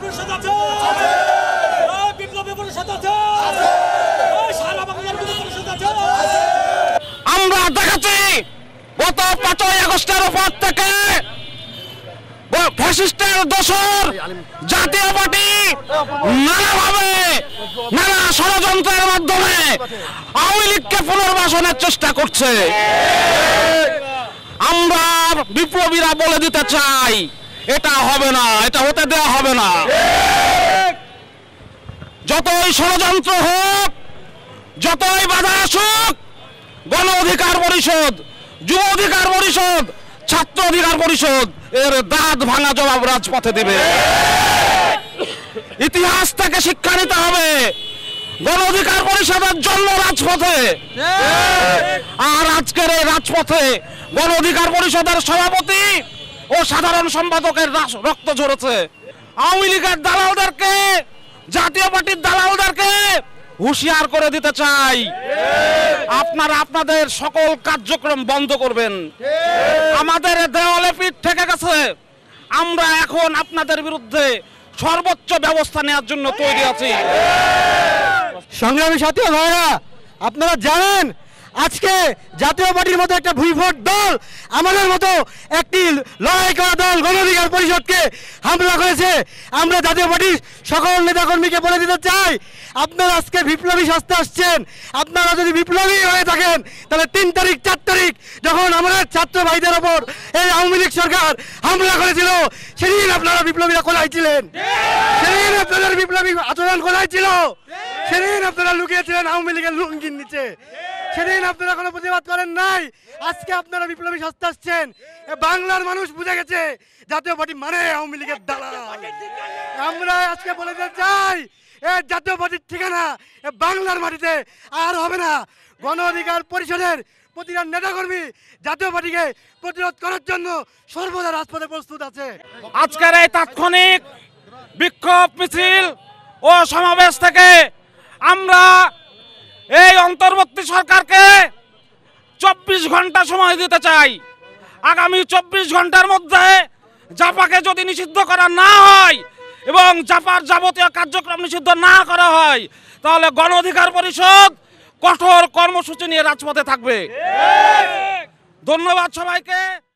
পরিষদ আছে, বিপ্লবী পরিষদ আছে, সারা বাংলার পরিষদ আছে। আমরা দেখাচ্ছি গত 5ই আগস্টের পর থেকে ফ্যাসিস্টের দোসর জাতীয় পার্টি নানাভাবে নানা ষড়যন্ত্রের মাধ্যমে আওয়ামী লীগকে পুনর্বাসনের চেষ্টা করছে। আমরা বিপ্লবীরা বলে দিতে চাই, এটা হবে না, এটা হতে দেওয়া হবে না। যতই ষড়যন্ত্র হোক, যতই বাধা আসুক, গণ অধিকার পরিষদ, যুব অধিকার পরিষদ, ছাত্র অধিকার পরিষদ এর দাঁত ভাঙা জবাব রাজপথে দেবে। ইতিহাস থেকে শিক্ষা নিতে হবে, গণ অধিকার পরিষদের জন্য রাজপথে, আর আজকের এই রাজপথে গণ অধিকার পরিষদের সভাপতি ও সাধারণ সম্পাদকের রক্ত ঝরেছে। আওয়ামী লীগের দালালদেরকে, জাতীয় পার্টির দালালদেরকে হুঁশিয়ার করে দিতে চাই, আপনারা আপনাদের সকল কার্যক্রম বন্ধ করবেন। আমাদের দেওয়ালে পিঠ থেকে গেছে, আমরা এখন আপনাদের বিরুদ্ধে সর্বোচ্চ ব্যবস্থা নেওয়ার জন্য তৈরি আছি। সংগ্রামী সাথী ভাইরা, আপনারা জানেন আজকে জাতীয় পার্টির মতো একটা ভুইফোট দল আমাদের মতো একটি লড়াই করা দল গণ অধিকার পরিষদকে হামলা করেছে। আমরা জাতীয় পার্টির সকল নেতাকর্মীকে বলে দিতে চাই, আপনারা আজকে বিপ্লবী সাজতে আসছেন। আপনারা যদি বিপ্লবী হয়ে থাকেন তাহলে 3 তারিখ 4 তারিখ যখন আমাদের ছাত্র ভাইদের ওপর এই আওয়ামী লীগ সরকার হামলা করেছিল, সেদিন আপনারা বিপ্লবীরা কোথায় ছিলেন? সেদিন আপনাদের বিপ্লবী আচরণ কোথায় ছিল? সেদিন আপনারা লুকিয়েছিলেন আওয়ামী লীগের লুঙ্গির নিচে। সেদিন আপনারা কোনো প্রতিবাদ করেন নাই। আজকে আপনারা বিপ্লবী সাজতে আসছেন। বাংলার মানুষ বুঝে গেছে জাতীয় পার্টি মানে আওয়ামী লীগের দালাল। আমরা আজকে বলে দিতে চাই, জাতীয় পার্টির ঠিকানা বাংলার মাটিতে আর হবে না। গণ অধিকার পরিষদের প্রতিটা নেতাকর্মী জাতীয় পার্টিকে প্রতিরোধ করার জন্য সর্বদা রাজপথে প্রস্তুত আছে। আজকের এই তাৎক্ষণিক বিক্ষোভ মিছিল ও সমাবেশ থেকে আমরা এই অন্তর্বর্তী সরকারকে 24 ঘন্টা সময় দিতে চাই। আগামী 24 ঘন্টার মধ্যে জাপাকে যদি নিষিদ্ধ করা না হয় এবং জাপার যাবতীয় কার্যক্রম নিষিদ্ধ না করা হয়, তাহলে গণ অধিকার পরিষদ কঠোর কর্মসূচি নিয়ে রাজপথে থাকবে। ধন্যবাদ সবাইকে।